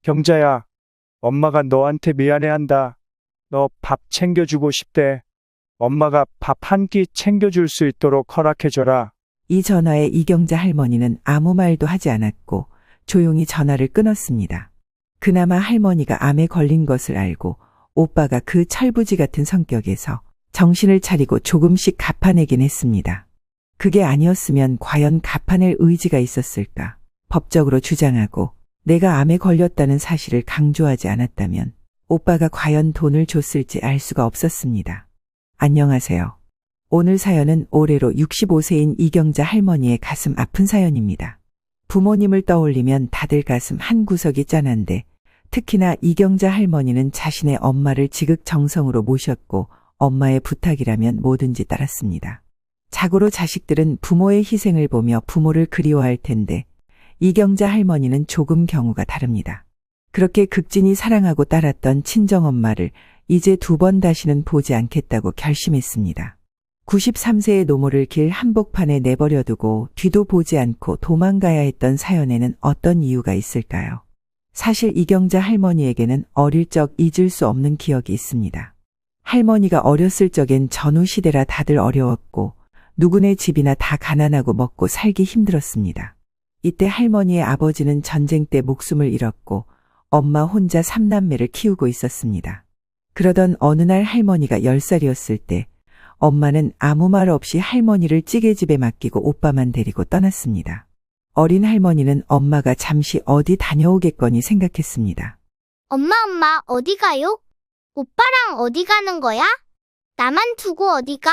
경자야, 엄마가 너한테 미안해한다. 너 밥 챙겨주고 싶대. 엄마가 밥 한 끼 챙겨줄 수 있도록 허락해줘라. 이 전화에 이경자 할머니는 아무 말도 하지 않았고 조용히 전화를 끊었습니다. 그나마 할머니가 암에 걸린 것을 알고 오빠가 그 철부지 같은 성격에서 정신을 차리고 조금씩 갚아내긴 했습니다. 그게 아니었으면 과연 갚아낼 의지가 있었을까? 법적으로 주장하고 내가 암에 걸렸다는 사실을 강조하지 않았다면 오빠가 과연 돈을 줬을지 알 수가 없었습니다. 안녕하세요. 오늘 사연은 올해로 65세인 이경자 할머니의 가슴 아픈 사연입니다. 부모님을 떠올리면 다들 가슴 한 구석이 짠한데 특히나 이경자 할머니는 자신의 엄마를 지극정성으로 모셨고 엄마의 부탁이라면 뭐든지 따랐습니다. 자고로 자식들은 부모의 희생을 보며 부모를 그리워할 텐데 이경자 할머니는 조금 경우가 다릅니다. 그렇게 극진히 사랑하고 따랐던 친정엄마를 이제 두 번 다시는 보지 않겠다고 결심했습니다. 93세의 노모를 길 한복판에 내버려두고 뒤도 보지 않고 도망가야 했던 사연에는 어떤 이유가 있을까요? 사실 이경자 할머니에게는 어릴 적 잊을 수 없는 기억이 있습니다. 할머니가 어렸을 적엔 전후 시대라 다들 어려웠고 누구네 집이나 다 가난하고 먹고 살기 힘들었습니다. 이때 할머니의 아버지는 전쟁 때 목숨을 잃었고 엄마 혼자 3남매를 키우고 있었습니다. 그러던 어느 날 할머니가 10살이었을 때 엄마는 아무 말 없이 할머니를 찌개집에 맡기고 오빠만 데리고 떠났습니다. 어린 할머니는 엄마가 잠시 어디 다녀오겠거니 생각했습니다. 엄마, 어디 가요? 오빠랑 어디 가는 거야? 나만 두고 어디 가?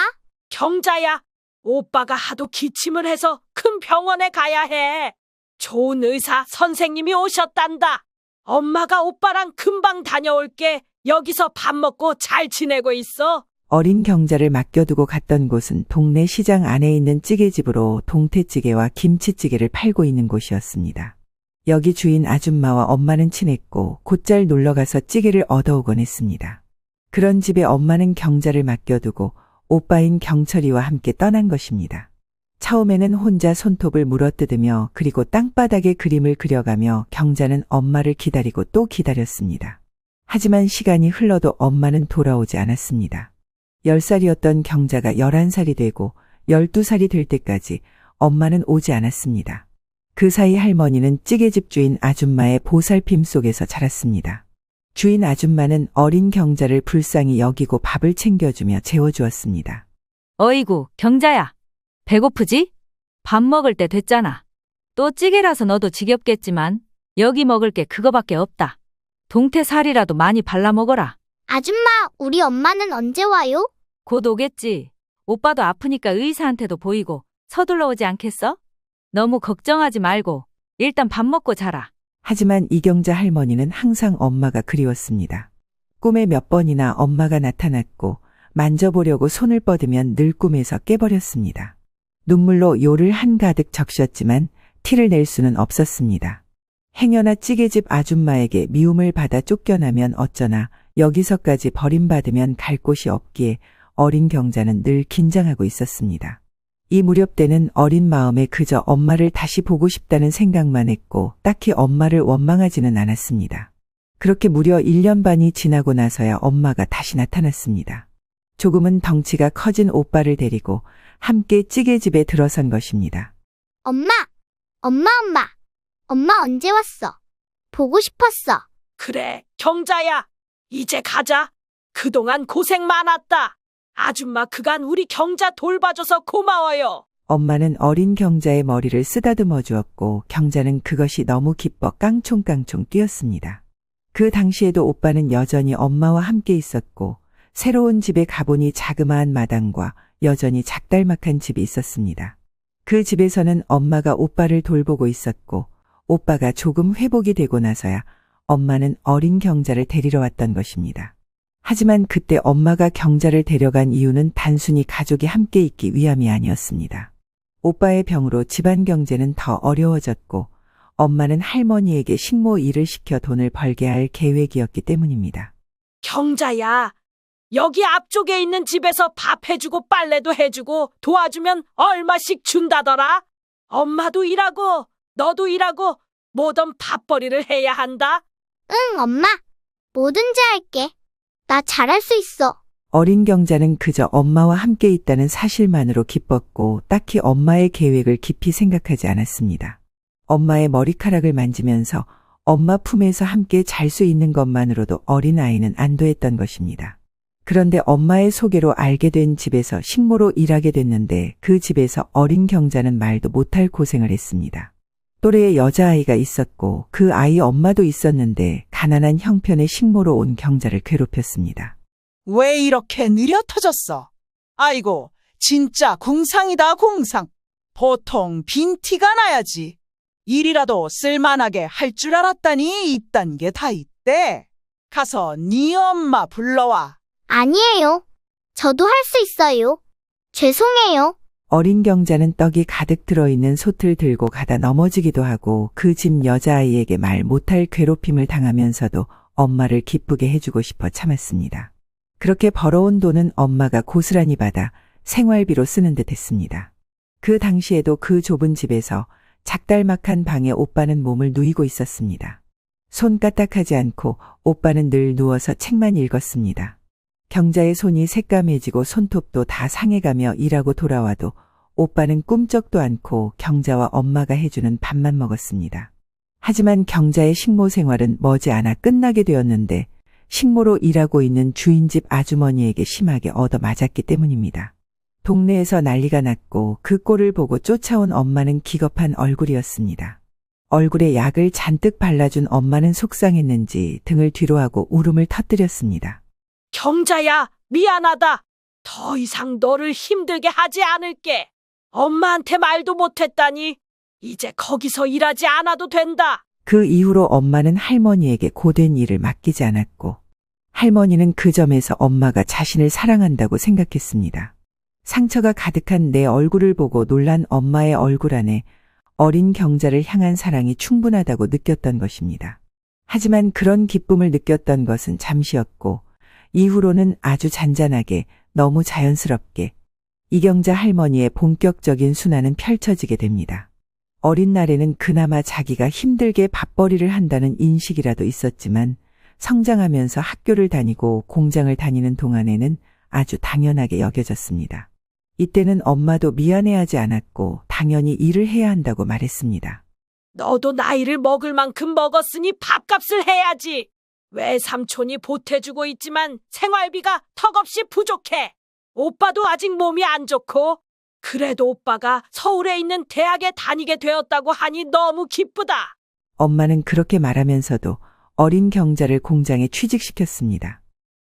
경자야, 오빠가 하도 기침을 해서 큰 병원에 가야 해. 좋은 의사 선생님이 오셨단다. 엄마가 오빠랑 금방 다녀올게. 여기서 밥 먹고 잘 지내고 있어. 어린 경자를 맡겨두고 갔던 곳은 동네 시장 안에 있는 찌개집으로 동태찌개와 김치찌개를 팔고 있는 곳이었습니다. 여기 주인 아줌마와 엄마는 친했고 곧잘 놀러가서 찌개를 얻어오곤 했습니다. 그런 집에 엄마는 경자를 맡겨두고 오빠인 경철이와 함께 떠난 것입니다. 처음에는 혼자 손톱을 물어뜯으며 그리고 땅바닥에 그림을 그려가며 경자는 엄마를 기다리고 또 기다렸습니다. 하지만 시간이 흘러도 엄마는 돌아오지 않았습니다. 10살이었던 경자가 11살이 되고 12살이 될 때까지 엄마는 오지 않았습니다. 그 사이 할머니는 찌개집 주인 아줌마의 보살핌 속에서 자랐습니다. 주인 아줌마는 어린 경자를 불쌍히 여기고 밥을 챙겨주며 재워주었습니다. 어이구, 경자야. 배고프지? 밥 먹을 때 됐잖아. 또 찌개라서 너도 지겹겠지만 여기 먹을 게 그거밖에 없다. 동태살이라도 많이 발라 먹어라. 아줌마, 우리 엄마는 언제 와요? 곧 오겠지. 오빠도 아프니까 의사한테도 보이고 서둘러 오지 않겠어? 너무 걱정하지 말고 일단 밥 먹고 자라. 하지만 이경자 할머니는 항상 엄마가 그리웠습니다. 꿈에 몇 번이나 엄마가 나타났고 만져보려고 손을 뻗으면 늘 꿈에서 깨버렸습니다. 눈물로 요를 한가득 적셨지만 티를 낼 수는 없었습니다. 행여나 찌개집 아줌마에게 미움을 받아 쫓겨나면 어쩌나 여기서까지 버림받으면 갈 곳이 없기에 어린 경자는 늘 긴장하고 있었습니다. 이 무렵 때는 어린 마음에 그저 엄마를 다시 보고 싶다는 생각만 했고 딱히 엄마를 원망하지는 않았습니다. 그렇게 무려 1년 반이 지나고 나서야 엄마가 다시 나타났습니다. 조금은 덩치가 커진 오빠를 데리고 함께 찌개집에 들어선 것입니다. 엄마, 엄마 언제 왔어? 보고 싶었어. 그래, 경자야. 이제 가자. 그동안 고생 많았다. 아줌마 그간 우리 경자 돌봐줘서 고마워요. 엄마는 어린 경자의 머리를 쓰다듬어 주었고 경자는 그것이 너무 기뻐 깡총깡총 뛰었습니다. 그 당시에도 오빠는 여전히 엄마와 함께 있었고 새로운 집에 가보니 자그마한 마당과 여전히 작달막한 집이 있었습니다. 그 집에서는 엄마가 오빠를 돌보고 있었고 오빠가 조금 회복이 되고 나서야 엄마는 어린 경자를 데리러 왔던 것입니다. 하지만 그때 엄마가 경자를 데려간 이유는 단순히 가족이 함께 있기 위함이 아니었습니다. 오빠의 병으로 집안 경제는 더 어려워졌고 엄마는 할머니에게 식모 일을 시켜 돈을 벌게 할 계획이었기 때문입니다. 경자야, 여기 앞쪽에 있는 집에서 밥 해주고 빨래도 해주고 도와주면 얼마씩 준다더라. 엄마도 일하고 너도 일하고 뭐든 밥벌이를 해야 한다. 응, 엄마. 뭐든지 할게. 나 잘할 수 있어. 어린 경자는 그저 엄마와 함께 있다는 사실만으로 기뻤고 딱히 엄마의 계획을 깊이 생각하지 않았습니다. 엄마의 머리카락을 만지면서 엄마 품에서 함께 잘 수 있는 것만으로도 어린아이는 안도했던 것입니다. 그런데 엄마의 소개로 알게 된 집에서 식모로 일하게 됐는데 그 집에서 어린 경자는 말도 못할 고생을 했습니다. 또래의 여자아이가 있었고 그 아이 엄마도 있었는데 가난한 형편의 식모로 온 경자를 괴롭혔습니다. 왜 이렇게 느려 터졌어? 아이고, 진짜 궁상이다, 궁상. 보통 빈티가 나야지. 일이라도 쓸만하게 할 줄 알았다니 이딴 게 다 있대. 가서 네 엄마 불러와. 아니에요. 저도 할 수 있어요. 죄송해요. 어린 경자는 떡이 가득 들어있는 솥을 들고 가다 넘어지기도 하고 그 집 여자아이에게 말 못할 괴롭힘을 당하면서도 엄마를 기쁘게 해주고 싶어 참았습니다. 그렇게 벌어온 돈은 엄마가 고스란히 받아 생활비로 쓰는 듯 했습니다. 그 당시에도 그 좁은 집에서 작달막한 방에 오빠는 몸을 누이고 있었습니다. 손 까딱하지 않고 오빠는 늘 누워서 책만 읽었습니다. 경자의 손이 새까매지고 손톱도 다 상해가며 일하고 돌아와도 오빠는 꿈쩍도 않고 경자와 엄마가 해주는 밥만 먹었습니다. 하지만 경자의 식모 생활은 머지않아 끝나게 되었는데 식모로 일하고 있는 주인집 아주머니에게 심하게 얻어맞았기 때문입니다. 동네에서 난리가 났고 그 꼴을 보고 쫓아온 엄마는 기겁한 얼굴이었습니다. 얼굴에 약을 잔뜩 발라준 엄마는 속상했는지 등을 뒤로 하고 울음을 터뜨렸습니다. 경자야, 미안하다. 더 이상 너를 힘들게 하지 않을게. 엄마한테 말도 못했다니. 이제 거기서 일하지 않아도 된다. 그 이후로 엄마는 할머니에게 고된 일을 맡기지 않았고 할머니는 그 점에서 엄마가 자신을 사랑한다고 생각했습니다. 상처가 가득한 내 얼굴을 보고 놀란 엄마의 얼굴 안에 어린 경자를 향한 사랑이 충분하다고 느꼈던 것입니다. 하지만 그런 기쁨을 느꼈던 것은 잠시였고 이후로는 아주 잔잔하게 너무 자연스럽게 이경자 할머니의 본격적인 순환은 펼쳐지게 됩니다. 어린 날에는 그나마 자기가 힘들게 밥벌이를 한다는 인식이라도 있었지만 성장하면서 학교를 다니고 공장을 다니는 동안에는 아주 당연하게 여겨졌습니다. 이때는 엄마도 미안해하지 않았고 당연히 일을 해야 한다고 말했습니다. 너도 나이를 먹을 만큼 먹었으니 밥값을 해야지. 외삼촌이 보태주고 있지만 생활비가 턱없이 부족해. 오빠도 아직 몸이 안 좋고 그래도 오빠가 서울에 있는 대학에 다니게 되었다고 하니 너무 기쁘다. 엄마는 그렇게 말하면서도 어린 경자를 공장에 취직시켰습니다.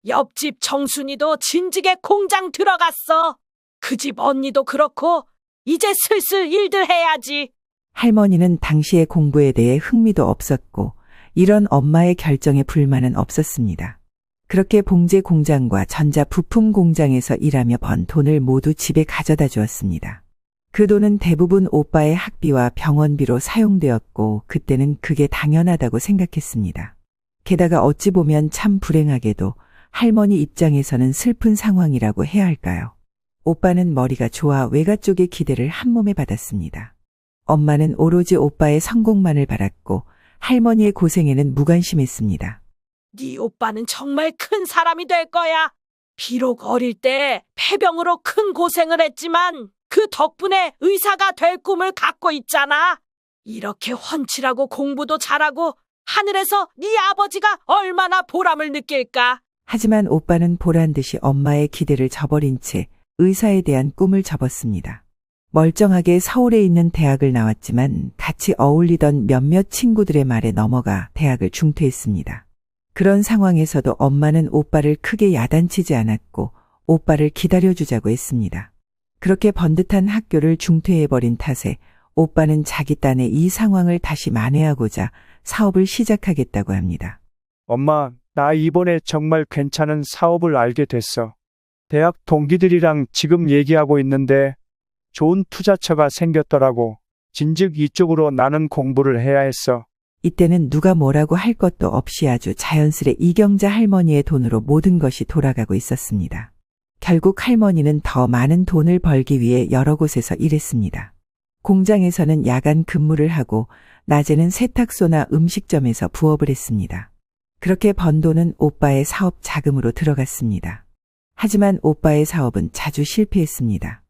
옆집 정순이도 진즉에 공장 들어갔어. 그 집 언니도 그렇고 이제 슬슬 일들 해야지. 할머니는 당시의 공부에 대해 흥미도 없었고 이런 엄마의 결정에 불만은 없었습니다. 그렇게 봉제 공장과 전자 부품 공장에서 일하며 번 돈을 모두 집에 가져다 주었습니다. 그 돈은 대부분 오빠의 학비와 병원비로 사용되었고 그때는 그게 당연하다고 생각했습니다. 게다가 어찌 보면 참 불행하게도 할머니 입장에서는 슬픈 상황이라고 해야 할까요? 오빠는 머리가 좋아 외가 쪽의 기대를 한 몸에 받았습니다. 엄마는 오로지 오빠의 성공만을 바랐고 할머니의 고생에는 무관심했습니다. 네 오빠는 정말 큰 사람이 될 거야. 비록 어릴 때 폐병으로 큰 고생을 했지만 그 덕분에 의사가 될 꿈을 갖고 있잖아. 이렇게 훤칠하고 공부도 잘하고 하늘에서 네 아버지가 얼마나 보람을 느낄까. 하지만 오빠는 보란 듯이 엄마의 기대를 저버린 채 의사에 대한 꿈을 접었습니다. 멀쩡하게 서울에 있는 대학을 나왔지만 같이 어울리던 몇몇 친구들의 말에 넘어가 대학을 중퇴했습니다. 그런 상황에서도 엄마는 오빠를 크게 야단치지 않았고 오빠를 기다려주자고 했습니다. 그렇게 번듯한 학교를 중퇴해버린 탓에 오빠는 자기 딴에 이 상황을 다시 만회하고자 사업을 시작하겠다고 합니다. 엄마, 나 이번에 정말 괜찮은 사업을 알게 됐어. 대학 동기들이랑 지금 얘기하고 있는데 좋은 투자처가 생겼더라고. 진즉 이쪽으로 나는 공부를 해야 했어. 이때는 누가 뭐라고 할 것도 없이 아주 자연스레 이경자 할머니의 돈으로 모든 것이 돌아가고 있었습니다. 결국 할머니는 더 많은 돈을 벌기 위해 여러 곳에서 일했습니다. 공장에서는 야간 근무를 하고 낮에는 세탁소나 음식점에서 부업을 했습니다. 그렇게 번 돈은 오빠의 사업 자금으로 들어갔습니다. 하지만 오빠의 사업은 자주 실패했습니다.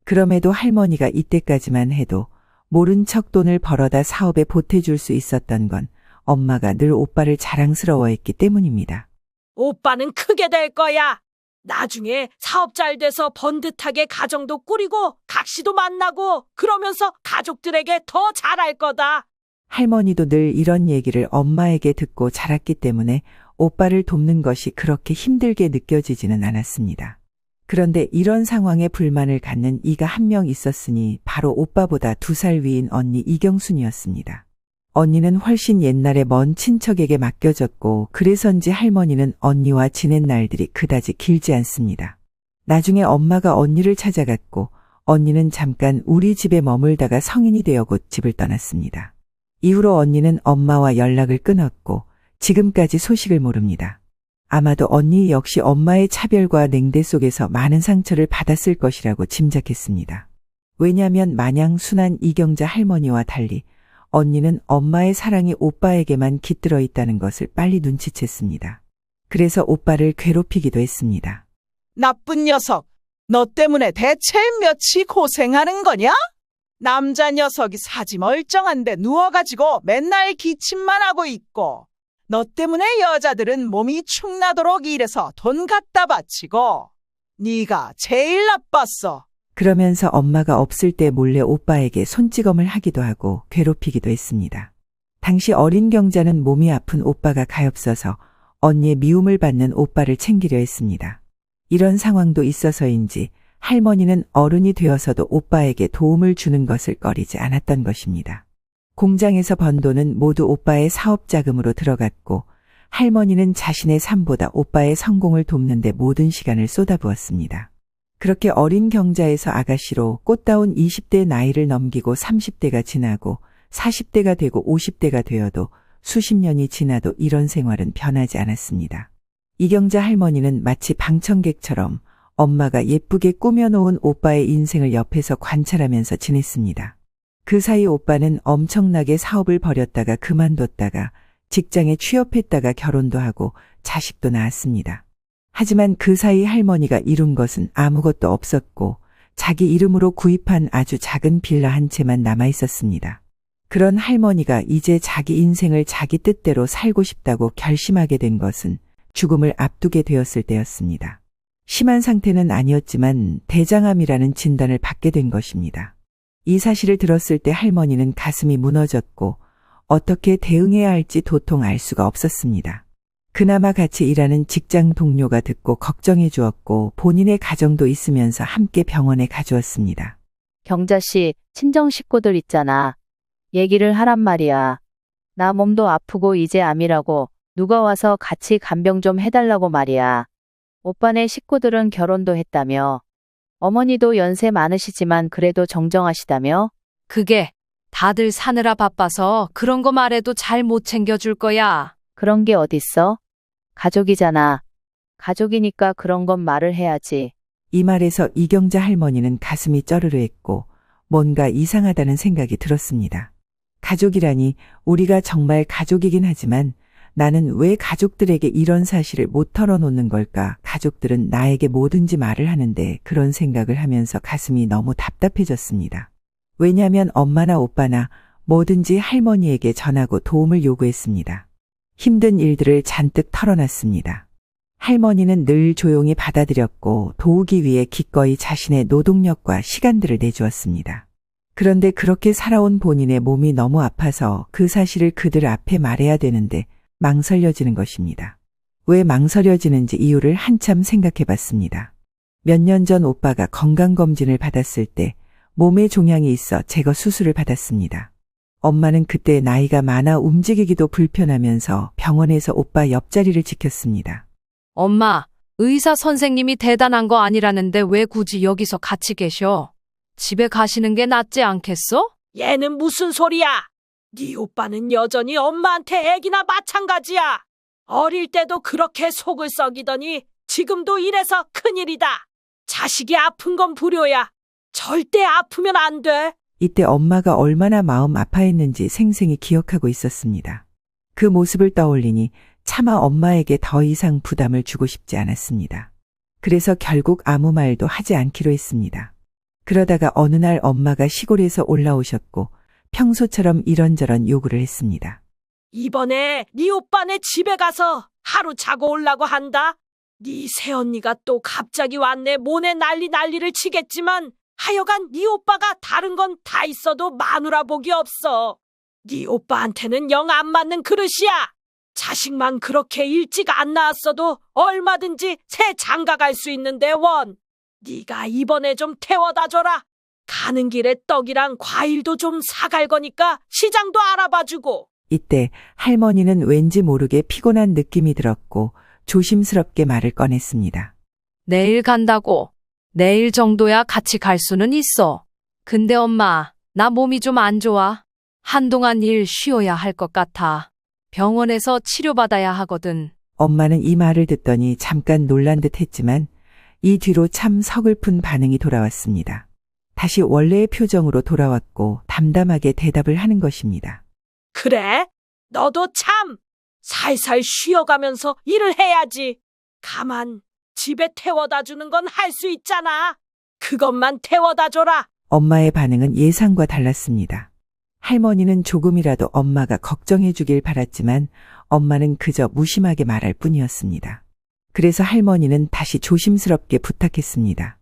그럼에도 할머니가 이때까지만 해도 모른 척 돈을 벌어다 사업에 보태줄 수 있었던 건 엄마가 늘 오빠를 자랑스러워했기 때문입니다. 오빠는 크게 될 거야. 나중에 사업 잘 돼서 번듯하게 가정도 꾸리고 각시도 만나고 그러면서 가족들에게 더 잘할 거다. 할머니도 늘 이런 얘기를 엄마에게 듣고 자랐기 때문에 오빠를 돕는 것이 그렇게 힘들게 느껴지지는 않았습니다. 그런데 이런 상황에 불만을 갖는 이가 한 명 있었으니 바로 오빠보다 2살 위인 언니 이경순이었습니다. 언니는 훨씬 옛날에 먼 친척에게 맡겨졌고 그래서인지 할머니는 언니와 지낸 날들이 그다지 길지 않습니다. 나중에 엄마가 언니를 찾아갔고 언니는 잠깐 우리 집에 머물다가 성인이 되어 곧 집을 떠났습니다. 이후로 언니는 엄마와 연락을 끊었고 지금까지 소식을 모릅니다. 아마도 언니 역시 엄마의 차별과 냉대 속에서 많은 상처를 받았을 것이라고 짐작했습니다. 왜냐하면 마냥 순한 이경자 할머니와 달리 언니는 엄마의 사랑이 오빠에게만 깃들어 있다는 것을 빨리 눈치챘습니다. 그래서 오빠를 괴롭히기도 했습니다. 나쁜 녀석, 너 때문에 대체 몇이 고생하는 거냐? 남자 녀석이 사지 멀쩡한데 누워가지고 맨날 기침만 하고 있고 너 때문에 여자들은 몸이 축나도록 일해서 돈 갖다 바치고 네가 제일 나빴어. 그러면서 엄마가 없을 때 몰래 오빠에게 손찌검을 하기도 하고 괴롭히기도 했습니다. 당시 어린 경자는 몸이 아픈 오빠가 가엾어서 언니의 미움을 받는 오빠를 챙기려 했습니다. 이런 상황도 있어서인지 할머니는 어른이 되어서도 오빠에게 도움을 주는 것을 꺼리지 않았던 것입니다. 공장에서 번 돈은 모두 오빠의 사업 자금으로 들어갔고 할머니는 자신의 삶보다 오빠의 성공을 돕는 데 모든 시간을 쏟아부었습니다. 그렇게 어린 경자에서 아가씨로 꽃다운 20대 나이를 넘기고 30대가 지나고 40대가 되고 50대가 되어도 수십 년이 지나도 이런 생활은 변하지 않았습니다. 이경자 할머니는 마치 방청객처럼 엄마가 예쁘게 꾸며놓은 오빠의 인생을 옆에서 관찰하면서 지냈습니다. 그 사이 오빠는 엄청나게 사업을 벌였다가 그만뒀다가 직장에 취업했다가 결혼도 하고 자식도 낳았습니다. 하지만 그 사이 할머니가 이룬 것은 아무것도 없었고 자기 이름으로 구입한 아주 작은 빌라 한 채만 남아 있었습니다. 그런 할머니가 이제 자기 인생을 자기 뜻대로 살고 싶다고 결심하게 된 것은 죽음을 앞두게 되었을 때였습니다. 심한 상태는 아니었지만 대장암이라는 진단을 받게 된 것입니다. 이 사실을 들었을 때 할머니는 가슴이 무너졌고 어떻게 대응해야 할지 도통 알 수가 없었습니다. 그나마 같이 일하는 직장 동료가 듣고 걱정해 주었고 본인의 가정도 있으면서 함께 병원에 가주었습니다. 경자 씨, 친정 식구들 있잖아. 얘기를 하란 말이야. 나 몸도 아프고 이제 암이라고 누가 와서 같이 간병 좀 해달라고 말이야. 오빠네 식구들은 결혼도 했다며. 어머니도 연세 많으시지만 그래도 정정하시다며. 그게 다들 사느라 바빠서 그런 거 말해도 잘 못 챙겨줄 거야. 그런 게 어딨어? 가족이잖아. 가족이니까 그런 건 말을 해야지. 이 말에서 이경자 할머니는 가슴이 쩌르르했고 뭔가 이상하다는 생각이 들었습니다. 가족이라니 우리가 정말 가족이긴 하지만 나는 왜 가족들에게 이런 사실을 못 털어놓는 걸까? 가족들은 나에게 뭐든지 말을 하는데 그런 생각을 하면서 가슴이 너무 답답해졌습니다. 왜냐하면 엄마나 오빠나 뭐든지 할머니에게 전하고 도움을 요구했습니다. 힘든 일들을 잔뜩 털어놨습니다. 할머니는 늘 조용히 받아들였고 도우기 위해 기꺼이 자신의 노동력과 시간들을 내주었습니다. 그런데 그렇게 살아온 본인의 몸이 너무 아파서 그 사실을 그들 앞에 말해야 되는데 망설여지는 것입니다. 왜 망설여지는지 이유를 한참 생각해 봤습니다. 몇 년 전 오빠가 건강검진을 받았을 때 몸에 종양이 있어 제거 수술을 받았습니다. 엄마는 그때 나이가 많아 움직이기도 불편하면서 병원에서 오빠 옆자리를 지켰습니다. 엄마, 의사 선생님이 대단한 거 아니라는데 왜 굳이 여기서 같이 계셔? 집에 가시는 게 낫지 않겠어? 얘는 무슨 소리야? 네 오빠는 여전히 엄마한테 애기나 마찬가지야. 어릴 때도 그렇게 속을 썩이더니 지금도 이래서 큰일이다. 자식이 아픈 건 불효야. 절대 아프면 안 돼. 이때 엄마가 얼마나 마음 아파했는지 생생히 기억하고 있었습니다. 그 모습을 떠올리니 차마 엄마에게 더 이상 부담을 주고 싶지 않았습니다. 그래서 결국 아무 말도 하지 않기로 했습니다. 그러다가 어느 날 엄마가 시골에서 올라오셨고 평소처럼 이런저런 요구를 했습니다. 이번에 네 오빠네 집에 가서 하루 자고 올라고 한다. 네 새언니가 또 갑자기 왔네. 모네 난리를 치겠지만 하여간 네 오빠가 다른 건 다 있어도 마누라 복이 없어. 네 오빠한테는 영 안 맞는 그릇이야. 자식만 그렇게 일찍 안 낳았어도 얼마든지 새 장가 갈 수 있는데 원. 네가 이번에 좀 태워다 줘라. 가는 길에 떡이랑 과일도 좀 사갈 거니까 시장도 알아봐주고. 이때 할머니는 왠지 모르게 피곤한 느낌이 들었고 조심스럽게 말을 꺼냈습니다. 내일 간다고. 내일 정도야 같이 갈 수는 있어. 근데 엄마, 나 몸이 좀 안 좋아. 한동안 일 쉬어야 할 것 같아. 병원에서 치료받아야 하거든. 엄마는 이 말을 듣더니 잠깐 놀란 듯 했지만 이 뒤로 참 서글픈 반응이 돌아왔습니다. 다시 원래의 표정으로 돌아왔고 담담하게 대답을 하는 것입니다. 그래? 너도 참 살살 쉬어가면서 일을 해야지. 가만 집에 태워다 주는 건 할 수 있잖아. 그것만 태워다 줘라. 엄마의 반응은 예상과 달랐습니다. 할머니는 조금이라도 엄마가 걱정해 주길 바랐지만 엄마는 그저 무심하게 말할 뿐이었습니다. 그래서 할머니는 다시 조심스럽게 부탁했습니다.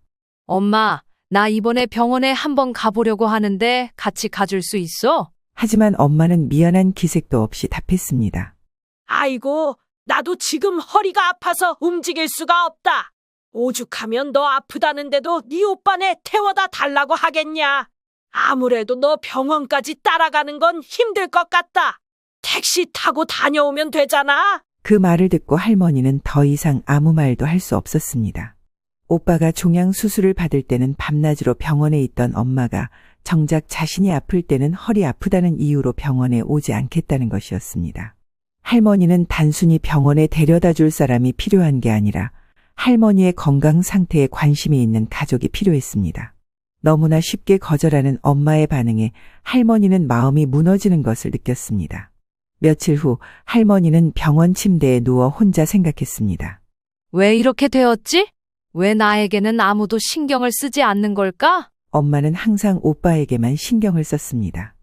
엄마, 나 이번에 병원에 한번 가보려고 하는데 같이 가줄 수 있어? 하지만 엄마는 미안한 기색도 없이 답했습니다. 아이고, 나도 지금 허리가 아파서 움직일 수가 없다. 오죽하면 너 아프다는데도 네 오빠네 태워다 달라고 하겠냐. 아무래도 너 병원까지 따라가는 건 힘들 것 같다. 택시 타고 다녀오면 되잖아. 그 말을 듣고 할머니는 더 이상 아무 말도 할 수 없었습니다. 오빠가 종양 수술을 받을 때는 밤낮으로 병원에 있던 엄마가 정작 자신이 아플 때는 허리 아프다는 이유로 병원에 오지 않겠다는 것이었습니다. 할머니는 단순히 병원에 데려다 줄 사람이 필요한 게 아니라 할머니의 건강 상태에 관심이 있는 가족이 필요했습니다. 너무나 쉽게 거절하는 엄마의 반응에 할머니는 마음이 무너지는 것을 느꼈습니다. 며칠 후 할머니는 병원 침대에 누워 혼자 생각했습니다. 왜 이렇게 되었지? 왜 나에게는 아무도 신경을 쓰지 않는 걸까? 엄마는 항상 오빠에게만 신경을 썼습니다.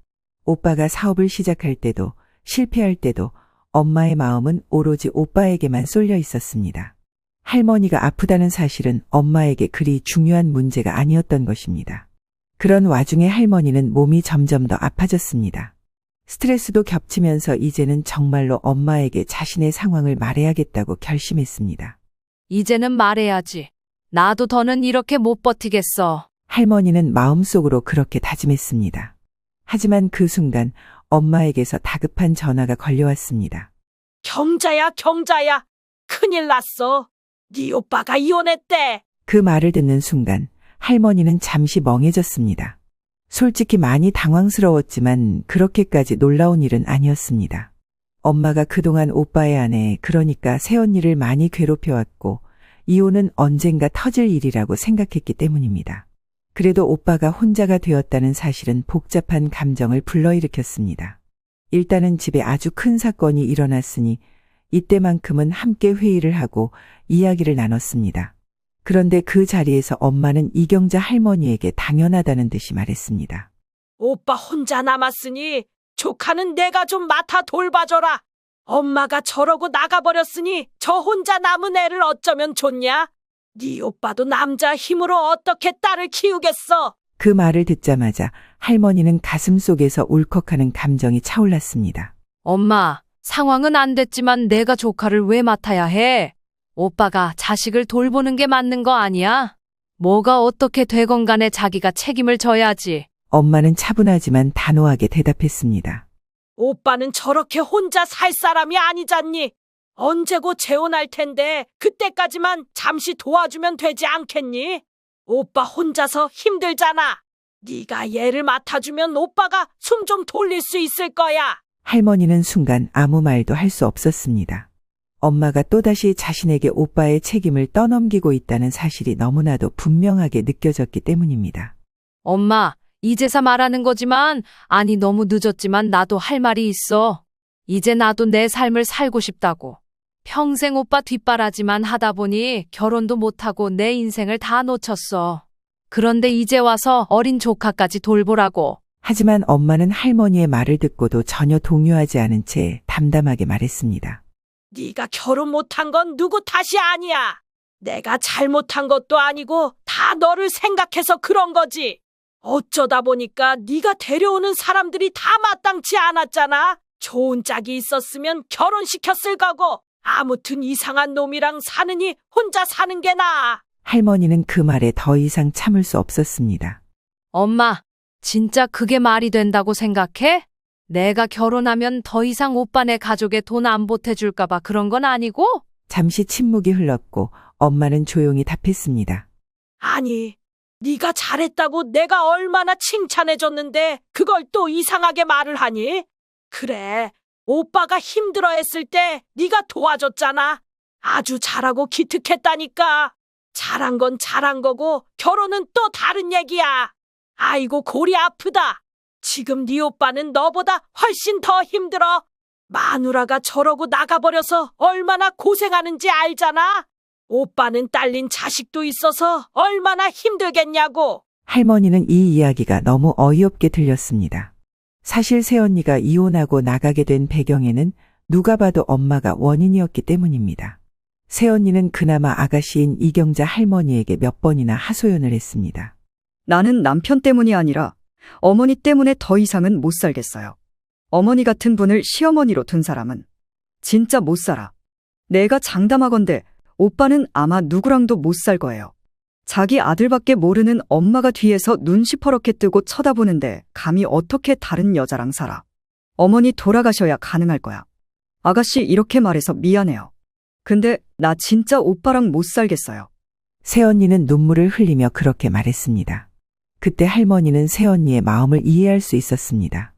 오빠가 사업을 시작할 때도 실패할 때도 엄마의 마음은 오로지 오빠에게만 쏠려 있었습니다. 할머니가 아프다는 사실은 엄마에게 그리 중요한 문제가 아니었던 것입니다. 그런 와중에 할머니는 몸이 점점 더 아파졌습니다. 스트레스도 겹치면서 이제는 정말로 엄마에게 자신의 상황을 말해야겠다고 결심했습니다. 이제는 말해야지. 나도 더는 이렇게 못 버티겠어. 할머니는 마음속으로 그렇게 다짐했습니다. 하지만 그 순간 엄마에게서 다급한 전화가 걸려왔습니다. 경자야. 큰일 났어. 네 오빠가 이혼했대. 그 말을 듣는 순간 할머니는 잠시 멍해졌습니다. 솔직히 많이 당황스러웠지만 그렇게까지 놀라운 일은 아니었습니다. 엄마가 그동안 오빠의 아내, 그러니까 새언니를 많이 괴롭혀왔고 이혼은 언젠가 터질 일이라고 생각했기 때문입니다. 그래도 오빠가 혼자가 되었다는 사실은 복잡한 감정을 불러일으켰습니다. 일단은 집에 아주 큰 사건이 일어났으니 이때만큼은 함께 회의를 하고 이야기를 나눴습니다. 그런데 그 자리에서 엄마는 이경자 할머니에게 당연하다는 듯이 말했습니다. 오빠 혼자 남았으니 조카는 내가 좀 맡아 돌봐줘라. 엄마가 저러고 나가버렸으니 저 혼자 남은 애를 어쩌면 좋냐? 네 오빠도 남자 힘으로 어떻게 딸을 키우겠어? 그 말을 듣자마자 할머니는 가슴 속에서 울컥하는 감정이 차올랐습니다. 엄마, 상황은 안 됐지만 내가 조카를 왜 맡아야 해? 오빠가 자식을 돌보는 게 맞는 거 아니야? 뭐가 어떻게 되건 간에 자기가 책임을 져야지. 엄마는 차분하지만 단호하게 대답했습니다. 오빠는 저렇게 혼자 살 사람이 아니잖니. 언제고 재혼할 텐데 그때까지만 잠시 도와주면 되지 않겠니? 오빠 혼자서 힘들잖아. 네가 얘를 맡아주면 오빠가 숨 좀 돌릴 수 있을 거야. 할머니는 순간 아무 말도 할 수 없었습니다. 엄마가 또다시 자신에게 오빠의 책임을 떠넘기고 있다는 사실이 너무나도 분명하게 느껴졌기 때문입니다. 엄마, 이제서 말하는 거지만, 아니 너무 늦었지만 나도 할 말이 있어. 이제 나도 내 삶을 살고 싶다고. 평생 오빠 뒷바라지만 하다 보니 결혼도 못하고 내 인생을 다 놓쳤어. 그런데 이제 와서 어린 조카까지 돌보라고. 하지만 엄마는 할머니의 말을 듣고도 전혀 동요하지 않은 채 담담하게 말했습니다. 네가 결혼 못한 건 누구 탓이 아니야. 내가 잘못한 것도 아니고 다 너를 생각해서 그런 거지. 어쩌다 보니까 네가 데려오는 사람들이 다 마땅치 않았잖아. 좋은 짝이 있었으면 결혼시켰을 거고. 아무튼 이상한 놈이랑 사느니 혼자 사는 게 나아. 할머니는 그 말에 더 이상 참을 수 없었습니다. 엄마, 진짜 그게 말이 된다고 생각해? 내가 결혼하면 더 이상 오빠네 가족에 돈 안 보태줄까봐 그런 건 아니고? 잠시 침묵이 흘렀고 엄마는 조용히 답했습니다. 아니, 네가 잘했다고 내가 얼마나 칭찬해줬는데 그걸 또 이상하게 말을 하니? 그래, 오빠가 힘들어했을 때 네가 도와줬잖아. 아주 잘하고 기특했다니까. 잘한 건 잘한 거고 결혼은 또 다른 얘기야. 아이고 골이 아프다. 지금 네 오빠는 너보다 훨씬 더 힘들어. 마누라가 저러고 나가버려서 얼마나 고생하는지 알잖아. 오빠는 딸린 자식도 있어서 얼마나 힘들겠냐고. 할머니는 이 이야기가 너무 어이없게 들렸습니다. 사실 새언니가 이혼하고 나가게 된 배경에는 누가 봐도 엄마가 원인이었기 때문입니다. 새언니는 그나마 아가씨인 이경자 할머니에게 몇 번이나 하소연을 했습니다. 나는 남편 때문이 아니라 어머니 때문에 더 이상은 못 살겠어요. 어머니 같은 분을 시어머니로 둔 사람은 진짜 못 살아. 내가 장담하건대 오빠는 아마 누구랑도 못 살 거예요. 자기 아들밖에 모르는 엄마가 뒤에서 눈 시퍼렇게 뜨고 쳐다보는데 감히 어떻게 다른 여자랑 살아. 어머니 돌아가셔야 가능할 거야. 아가씨 이렇게 말해서 미안해요. 근데 나 진짜 오빠랑 못 살겠어요. 새언니는 눈물을 흘리며 그렇게 말했습니다. 그때 할머니는 새언니의 마음을 이해할 수 있었습니다.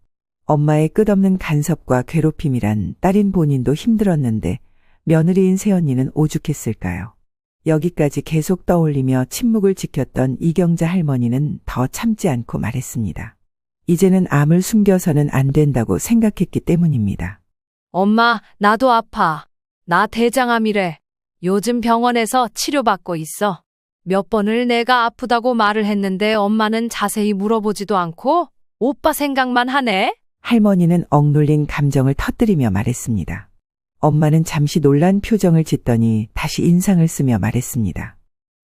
엄마의 끝없는 간섭과 괴롭힘이란 딸인 본인도 힘들었는데 며느리인 새언니는 오죽했을까요? 여기까지 계속 떠올리며 침묵을 지켰던 이경자 할머니는 더 참지 않고 말했습니다. 이제는 암을 숨겨서는 안 된다고 생각했기 때문입니다. 엄마, 나도 아파. 나 대장암이래. 요즘 병원에서 치료받고 있어. 몇 번을 내가 아프다고 말을 했는데 엄마는 자세히 물어보지도 않고 오빠 생각만 하네? 할머니는 억눌린 감정을 터뜨리며 말했습니다. 엄마는 잠시 놀란 표정을 짓더니 다시 인상을 쓰며 말했습니다.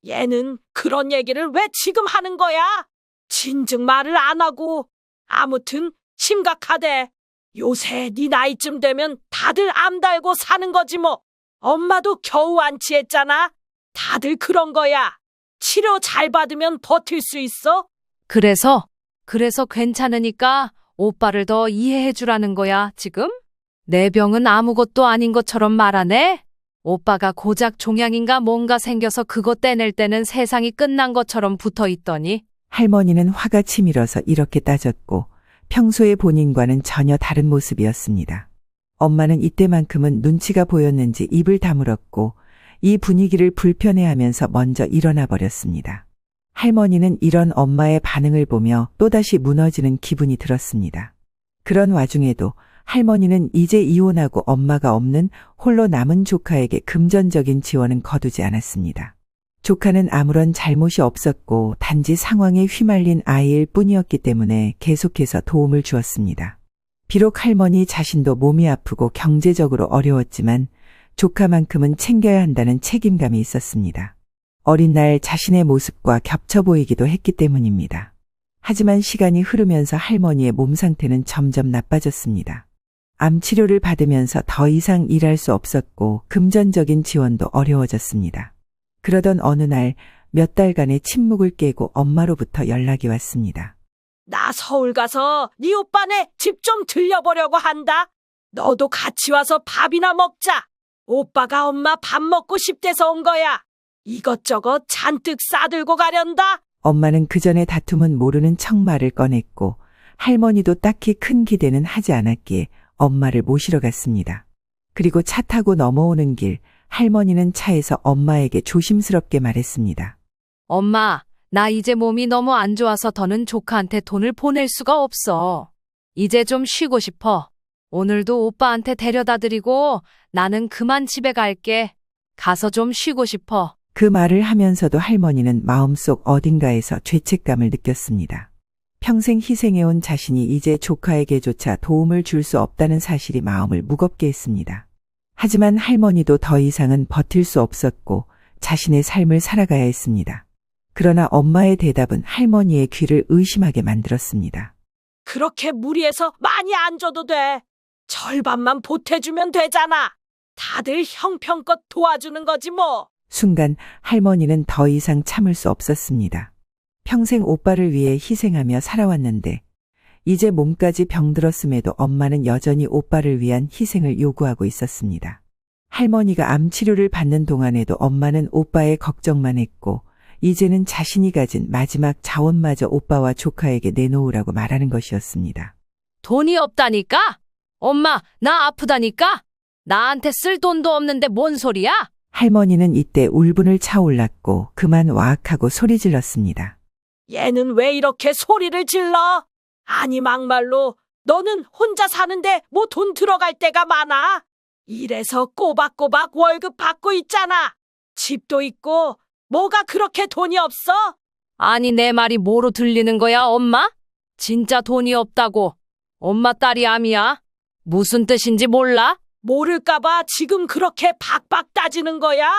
얘는 그런 얘기를 왜 지금 하는 거야? 진즉 말을 안 하고. 아무튼 심각하대. 요새 네 나이쯤 되면 다들 암 달고 사는 거지 뭐. 엄마도 겨우 완치했잖아. 다들 그런 거야. 치료 잘 받으면 버틸 수 있어? 그래서 괜찮으니까 오빠를 더 이해해 주라는 거야, 지금? 내 병은 아무것도 아닌 것처럼 말하네? 오빠가 고작 종양인가 뭔가 생겨서 그거 떼낼 때는 세상이 끝난 것처럼 붙어 있더니. 할머니는 화가 치밀어서 이렇게 따졌고 평소의 본인과는 전혀 다른 모습이었습니다. 엄마는 이때만큼은 눈치가 보였는지 입을 다물었고 이 분위기를 불편해하면서 먼저 일어나 버렸습니다. 할머니는 이런 엄마의 반응을 보며 또다시 무너지는 기분이 들었습니다. 그런 와중에도 할머니는 이제 이혼하고 엄마가 없는 홀로 남은 조카에게 금전적인 지원은 거두지 않았습니다. 조카는 아무런 잘못이 없었고 단지 상황에 휘말린 아이일 뿐이었기 때문에 계속해서 도움을 주었습니다. 비록 할머니 자신도 몸이 아프고 경제적으로 어려웠지만 조카만큼은 챙겨야 한다는 책임감이 있었습니다. 어린 날 자신의 모습과 겹쳐 보이기도 했기 때문입니다. 하지만 시간이 흐르면서 할머니의 몸 상태는 점점 나빠졌습니다. 암 치료를 받으면서 더 이상 일할 수 없었고 금전적인 지원도 어려워졌습니다. 그러던 어느 날 몇 달간의 침묵을 깨고 엄마로부터 연락이 왔습니다. 나 서울 가서 네 오빠네 집 좀 들려보려고 한다. 너도 같이 와서 밥이나 먹자. 오빠가 엄마 밥 먹고 싶대서 온 거야. 이것저것 잔뜩 싸들고 가련다. 엄마는 그전의 다툼은 모르는 척 말을 꺼냈고 할머니도 딱히 큰 기대는 하지 않았기에 엄마를 모시러 갔습니다. 그리고 차 타고 넘어오는 길 할머니는 차에서 엄마에게 조심스럽게 말했습니다. 엄마, 나 이제 몸이 너무 안 좋아서 더는 조카한테 돈을 보낼 수가 없어. 이제 좀 쉬고 싶어. 오늘도 오빠한테 데려다 드리고 나는 그만 집에 갈게. 가서 좀 쉬고 싶어. 그 말을 하면서도 할머니는 마음속 어딘가에서 죄책감을 느꼈습니다. 평생 희생해온 자신이 이제 조카에게조차 도움을 줄 수 없다는 사실이 마음을 무겁게 했습니다. 하지만 할머니도 더 이상은 버틸 수 없었고 자신의 삶을 살아가야 했습니다. 그러나 엄마의 대답은 할머니의 귀를 의심하게 만들었습니다. 그렇게 무리해서 많이 안 줘도 돼. 절반만 보태주면 되잖아. 다들 형편껏 도와주는 거지 뭐. 순간 할머니는 더 이상 참을 수 없었습니다. 평생 오빠를 위해 희생하며 살아왔는데 이제 몸까지 병들었음에도 엄마는 여전히 오빠를 위한 희생을 요구하고 있었습니다. 할머니가 암 치료를 받는 동안에도 엄마는 오빠의 걱정만 했고 이제는 자신이 가진 마지막 자원마저 오빠와 조카에게 내놓으라고 말하는 것이었습니다. 돈이 없다니까? 엄마, 나 아프다니까? 나한테 쓸 돈도 없는데 뭔 소리야? 할머니는 이때 울분을 차올랐고 그만 와악하고 소리 질렀습니다. 얘는 왜 이렇게 소리를 질러? 아니 막말로 너는 혼자 사는데 뭐 돈 들어갈 때가 많아? 이래서 꼬박꼬박 월급 받고 있잖아. 집도 있고 뭐가 그렇게 돈이 없어? 아니, 내 말이 뭐로 들리는 거야, 엄마? 진짜 돈이 없다고. 엄마 딸이 암이야? 무슨 뜻인지 몰라? 모를까봐 지금 그렇게 박박 따지는 거야?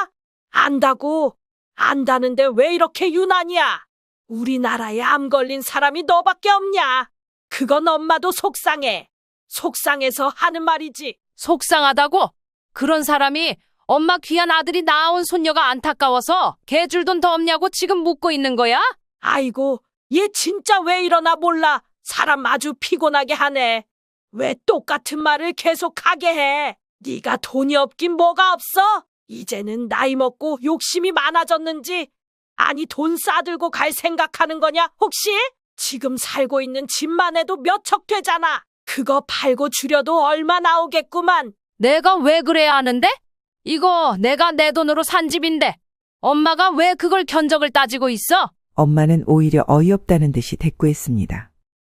안다고. 안다는데 왜 이렇게 유난이야? 우리나라에 암 걸린 사람이 너밖에 없냐? 그건 엄마도 속상해. 속상해서 하는 말이지. 속상하다고? 그런 사람이 엄마 귀한 아들이 낳아온 손녀가 안타까워서 걔 줄 돈 더 없냐고 지금 묻고 있는 거야? 아이고, 얘 진짜 왜 이러나 몰라. 사람 아주 피곤하게 하네. 왜 똑같은 말을 계속 하게 해? 네가 돈이 없긴 뭐가 없어? 이제는 나이 먹고 욕심이 많아졌는지 아니 돈 싸들고 갈 생각하는 거냐 혹시? 지금 살고 있는 집만 해도 몇 척 되잖아. 그거 팔고 줄여도 얼마 나오겠구만. 내가 왜 그래야 하는데? 이거 내가 내 돈으로 산 집인데 엄마가 왜 그걸 견적을 따지고 있어? 엄마는 오히려 어이없다는 듯이 대꾸했습니다.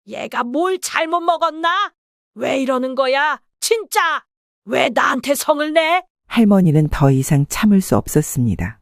얘가 뭘 잘못 먹었나? 왜 이러는 거야? 진짜! 왜 나한테 성을 내? 할머니는 더 이상 참을 수 없었습니다.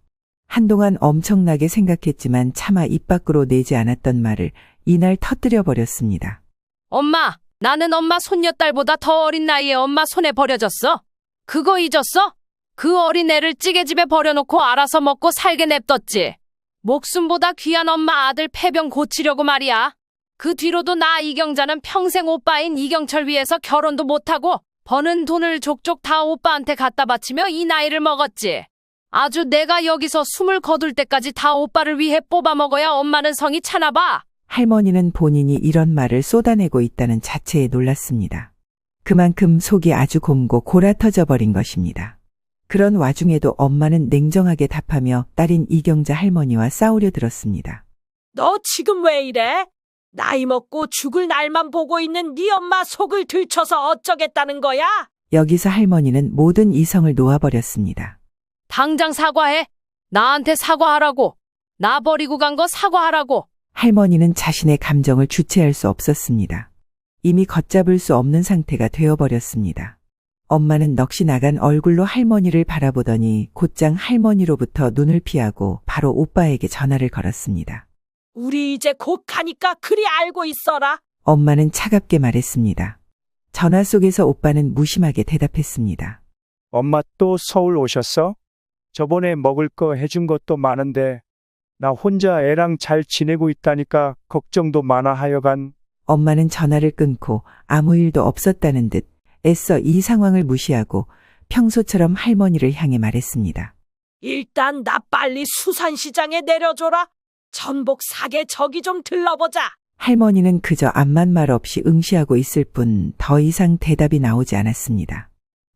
한동안 엄청나게 생각했지만 차마 입 밖으로 내지 않았던 말을 이날 터뜨려 버렸습니다. 엄마, 나는 엄마 손녀딸보다 더 어린 나이에 엄마 손에 버려졌어. 그거 잊었어? 그 어린 애를 찌개집에 버려놓고 알아서 먹고 살게 냅뒀지. 목숨보다 귀한 엄마 아들 폐병 고치려고 말이야. 그 뒤로도 나 이경자는 평생 오빠인 이경철 위해서 결혼도 못하고 버는 돈을 족족 다 오빠한테 갖다 바치며 이 나이를 먹었지. 아주 내가 여기서 숨을 거둘 때까지 다 오빠를 위해 뽑아 먹어야 엄마는 성이 차나 봐. 할머니는 본인이 이런 말을 쏟아내고 있다는 자체에 놀랐습니다. 그만큼 속이 아주 곰고 골아터져 버린 것입니다. 그런 와중에도 엄마는 냉정하게 답하며 딸인 이경자 할머니와 싸우려 들었습니다. 너 지금 왜 이래? 나이 먹고 죽을 날만 보고 있는 네 엄마 속을 들춰서 어쩌겠다는 거야? 여기서 할머니는 모든 이성을 놓아버렸습니다. 당장 사과해. 나한테 사과하라고. 나 버리고 간 거 사과하라고. 할머니는 자신의 감정을 주체할 수 없었습니다. 이미 걷잡을 수 없는 상태가 되어버렸습니다. 엄마는 넋이 나간 얼굴로 할머니를 바라보더니 곧장 할머니로부터 눈을 피하고 바로 오빠에게 전화를 걸었습니다. 우리 이제 곧 가니까 그리 알고 있어라. 엄마는 차갑게 말했습니다. 전화 속에서 오빠는 무심하게 대답했습니다. 엄마 또 서울 오셨어? 저번에 먹을 거 해준 것도 많은데 나 혼자 애랑 잘 지내고 있다니까 걱정도 많아 하여간. 엄마는 전화를 끊고 아무 일도 없었다는 듯 애써 이 상황을 무시하고 평소처럼 할머니를 향해 말했습니다. 일단 나 빨리 수산시장에 내려줘라. 전복 사게 저기 좀 들러보자. 할머니는 그저 암만 말 없이 응시하고 있을 뿐 더 이상 대답이 나오지 않았습니다.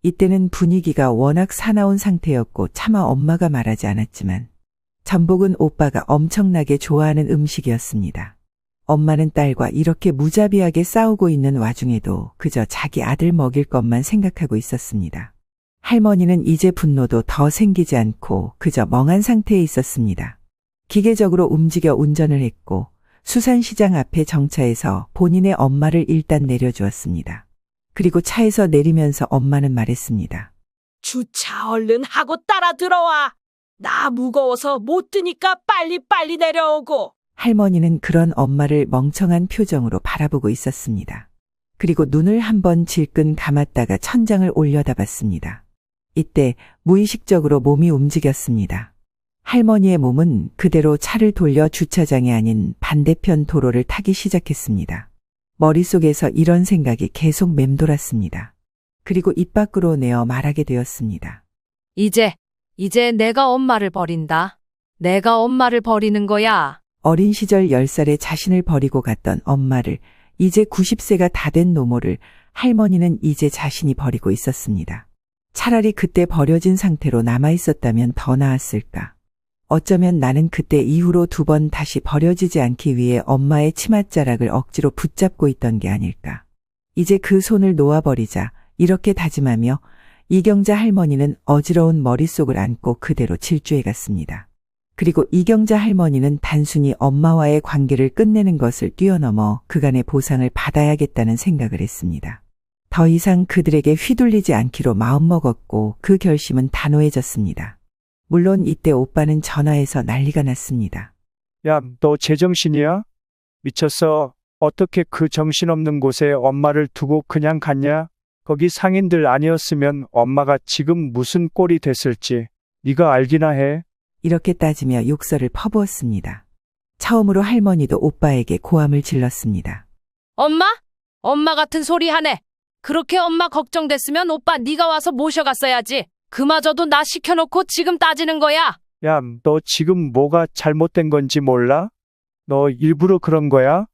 이때는 분위기가 워낙 사나운 상태였고 차마 엄마가 말하지 않았지만 전복은 오빠가 엄청나게 좋아하는 음식이었습니다. 엄마는 딸과 이렇게 무자비하게 싸우고 있는 와중에도 그저 자기 아들 먹일 것만 생각하고 있었습니다. 할머니는 이제 분노도 더 생기지 않고 그저 멍한 상태에 있었습니다. 기계적으로 움직여 운전을 했고 수산시장 앞에 정차해서 본인의 엄마를 일단 내려주었습니다. 그리고 차에서 내리면서 엄마는 말했습니다. 주차 얼른 하고 따라 들어와. 나 무거워서 못 드니까 빨리빨리 내려오고. 할머니는 그런 엄마를 멍청한 표정으로 바라보고 있었습니다. 그리고 눈을 한번 질끈 감았다가 천장을 올려다봤습니다. 이때 무의식적으로 몸이 움직였습니다. 할머니의 몸은 그대로 차를 돌려 주차장이 아닌 반대편 도로를 타기 시작했습니다. 머릿속에서 이런 생각이 계속 맴돌았습니다. 그리고 입 밖으로 내어 말하게 되었습니다. 이제 내가 엄마를 버린다. 내가 엄마를 버리는 거야. 어린 시절 10살에 자신을 버리고 갔던 엄마를, 이제 90세가 다 된 노모를 할머니는 이제 자신이 버리고 있었습니다. 차라리 그때 버려진 상태로 남아 있었다면 더 나았을까. 어쩌면 나는 그때 이후로 2번 다시 버려지지 않기 위해 엄마의 치맛자락을 억지로 붙잡고 있던 게 아닐까. 이제 그 손을 놓아버리자 이렇게 다짐하며 이경자 할머니는 어지러운 머릿속을 안고 그대로 질주해 갔습니다. 그리고 이경자 할머니는 단순히 엄마와의 관계를 끝내는 것을 뛰어넘어 그간의 보상을 받아야겠다는 생각을 했습니다. 더 이상 그들에게 휘둘리지 않기로 마음먹었고 그 결심은 단호해졌습니다. 물론 이때 오빠는 전화해서 난리가 났습니다. 야, 너 제정신이야? 미쳤어. 어떻게 그 정신없는 곳에 엄마를 두고 그냥 갔냐? 거기 상인들 아니었으면 엄마가 지금 무슨 꼴이 됐을지 네가 알기나 해. 이렇게 따지며 욕설을 퍼부었습니다. 처음으로 할머니도 오빠에게 고함을 질렀습니다. 엄마 같은 소리 하네. 그렇게 엄마 걱정됐으면 오빠 네가 와서 모셔갔어야지. 그마저도 나 시켜놓고 지금 따지는 거야. 야, 너 지금 뭐가 잘못된 건지 몰라? 너 일부러 그런 거야?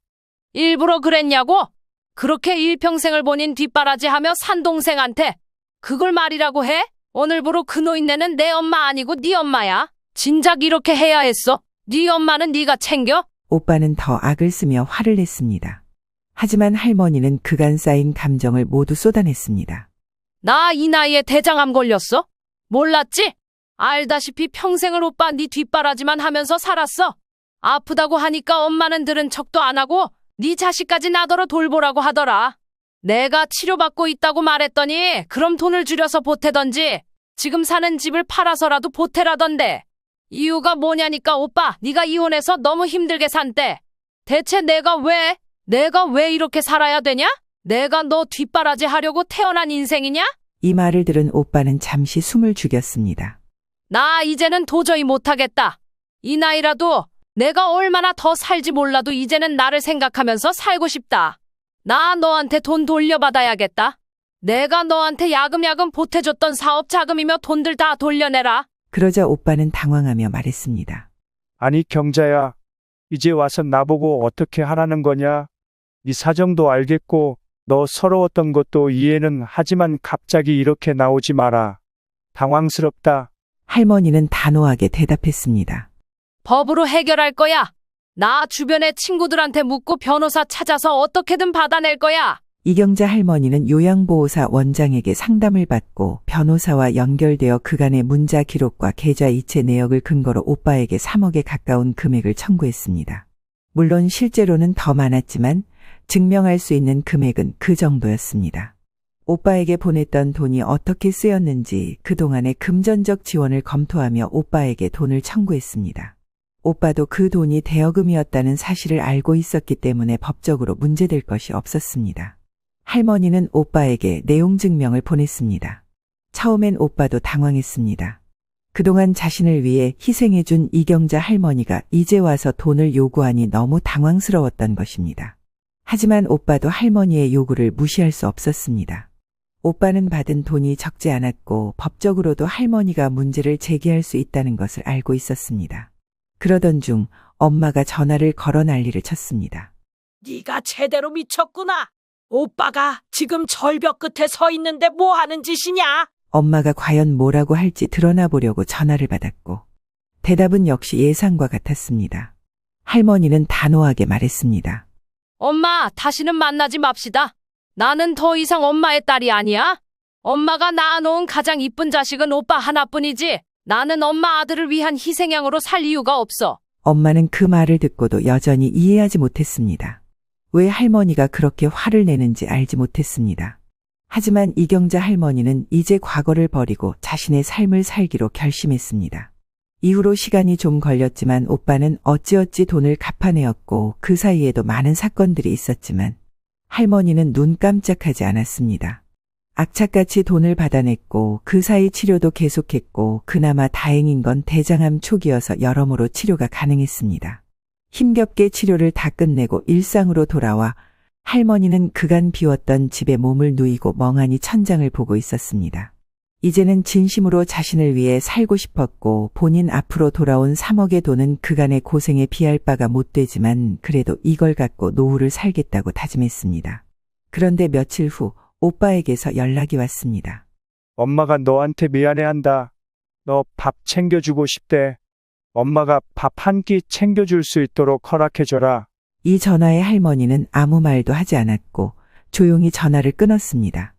일부러 그랬냐고? 그렇게 일평생을 본인 뒷바라지하며 산 동생한테 그걸 말이라고 해? 오늘부로 그 노인네는 내 엄마 아니고 네 엄마야. 진작 이렇게 해야 했어. 네 엄마는 네가 챙겨? 오빠는 더 악을 쓰며 화를 냈습니다. 하지만 할머니는 그간 쌓인 감정을 모두 쏟아냈습니다. 나 이 나이에 대장암 걸렸어? 몰랐지? 알다시피 평생을 오빠 네 뒷바라지만 하면서 살았어. 아프다고 하니까 엄마는 들은 척도 안 하고 네 자식까지 나더러 돌보라고 하더라. 내가 치료받고 있다고 말했더니 그럼 돈을 줄여서 보태던지 지금 사는 집을 팔아서라도 보태라던데. 이유가 뭐냐니까 오빠 네가 이혼해서 너무 힘들게 산대. 대체 내가 왜 이렇게 살아야 되냐? 내가 너 뒷바라지 하려고 태어난 인생이냐? 이 말을 들은 오빠는 잠시 숨을 죽였습니다. 나 이제는 도저히 못하겠다. 이 나이라도 내가 얼마나 더 살지 몰라도 이제는 나를 생각하면서 살고 싶다. 나 너한테 돈 돌려받아야겠다. 내가 너한테 야금야금 보태줬던 사업 자금이며 돈들 다 돌려내라. 그러자 오빠는 당황하며 말했습니다. 아니 경자야, 이제 와서 나보고 어떻게 하라는 거냐? 네 사정도 알겠고 너 서러웠던 것도 이해는 하지만 갑자기 이렇게 나오지 마라. 당황스럽다. 할머니는 단호하게 대답했습니다. 법으로 해결할 거야. 나 주변의 친구들한테 묻고 변호사 찾아서 어떻게든 받아낼 거야. 이경자 할머니는 요양보호사 원장에게 상담을 받고 변호사와 연결되어 그간의 문자 기록과 계좌 이체 내역을 근거로 오빠에게 3억에 가까운 금액을 청구했습니다. 물론 실제로는 더 많았지만 증명할 수 있는 금액은 그 정도였습니다. 오빠에게 보냈던 돈이 어떻게 쓰였는지 그동안의 금전적 지원을 검토하며 오빠에게 돈을 청구했습니다. 오빠도 그 돈이 대여금이었다는 사실을 알고 있었기 때문에 법적으로 문제될 것이 없었습니다. 할머니는 오빠에게 내용 증명을 보냈습니다. 처음엔 오빠도 당황했습니다. 그동안 자신을 위해 희생해준 이경자 할머니가 이제 와서 돈을 요구하니 너무 당황스러웠던 것입니다. 하지만 오빠도 할머니의 요구를 무시할 수 없었습니다. 오빠는 받은 돈이 적지 않았고 법적으로도 할머니가 문제를 제기할 수 있다는 것을 알고 있었습니다. 그러던 중 엄마가 전화를 걸어 난리를 쳤습니다. 네가 제대로 미쳤구나. 오빠가 지금 절벽 끝에 서 있는데 뭐 하는 짓이냐? 엄마가 과연 뭐라고 할지 드러나 보려고 전화를 받았고 대답은 역시 예상과 같았습니다. 할머니는 단호하게 말했습니다. 엄마, 다시는 만나지 맙시다. 나는 더 이상 엄마의 딸이 아니야. 엄마가 낳아놓은 가장 이쁜 자식은 오빠 하나뿐이지. 나는 엄마 아들을 위한 희생양으로 살 이유가 없어. 엄마는 그 말을 듣고도 여전히 이해하지 못했습니다. 왜 할머니가 그렇게 화를 내는지 알지 못했습니다. 하지만 이경자 할머니는 이제 과거를 버리고 자신의 삶을 살기로 결심했습니다. 이후로 시간이 좀 걸렸지만 오빠는 어찌어찌 돈을 갚아내었고 그 사이에도 많은 사건들이 있었지만 할머니는 눈 깜짝하지 않았습니다. 악착같이 돈을 받아냈고 그 사이 치료도 계속했고 그나마 다행인 건 대장암 초기여서 여러모로 치료가 가능했습니다. 힘겹게 치료를 다 끝내고 일상으로 돌아와 할머니는 그간 비웠던 집에 몸을 누이고 멍하니 천장을 보고 있었습니다. 이제는 진심으로 자신을 위해 살고 싶었고 본인 앞으로 돌아온 3억의 돈은 그간의 고생에 비할 바가 못 되지만 그래도 이걸 갖고 노후를 살겠다고 다짐했습니다. 그런데 며칠 후 오빠에게서 연락이 왔습니다. 엄마가 너한테 미안해한다. 너 밥 챙겨주고 싶대. 엄마가 밥 한 끼 챙겨줄 수 있도록 허락해줘라. 이 전화에 할머니는 아무 말도 하지 않았고 조용히 전화를 끊었습니다.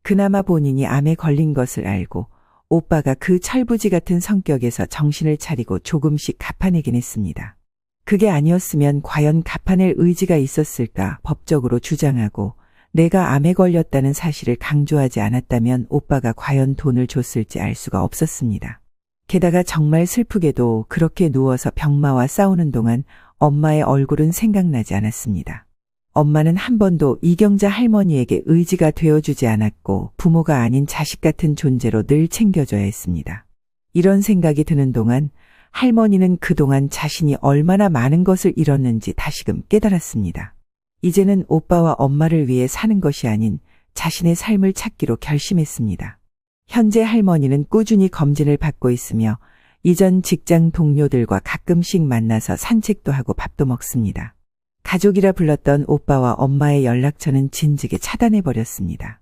그나마 본인이 암에 걸린 것을 알고 오빠가 그 철부지 같은 성격에서 정신을 차리고 조금씩 갚아내긴 했습니다. 그게 아니었으면 과연 갚아낼 의지가 있었을까 법적으로 주장하고 내가 암에 걸렸다는 사실을 강조하지 않았다면 오빠가 과연 돈을 줬을지 알 수가 없었습니다. 게다가 정말 슬프게도 그렇게 누워서 병마와 싸우는 동안 엄마의 얼굴은 생각나지 않았습니다. 엄마는 한 번도 이경자 할머니에게 의지가 되어주지 않았고 부모가 아닌 자식 같은 존재로 늘 챙겨줘야 했습니다. 이런 생각이 드는 동안 할머니는 그동안 자신이 얼마나 많은 것을 잃었는지 다시금 깨달았습니다. 이제는 오빠와 엄마를 위해 사는 것이 아닌 자신의 삶을 찾기로 결심했습니다. 현재 할머니는 꾸준히 검진을 받고 있으며 이전 직장 동료들과 가끔씩 만나서 산책도 하고 밥도 먹습니다. 가족이라 불렀던 오빠와 엄마의 연락처는 진즉에 차단해버렸습니다.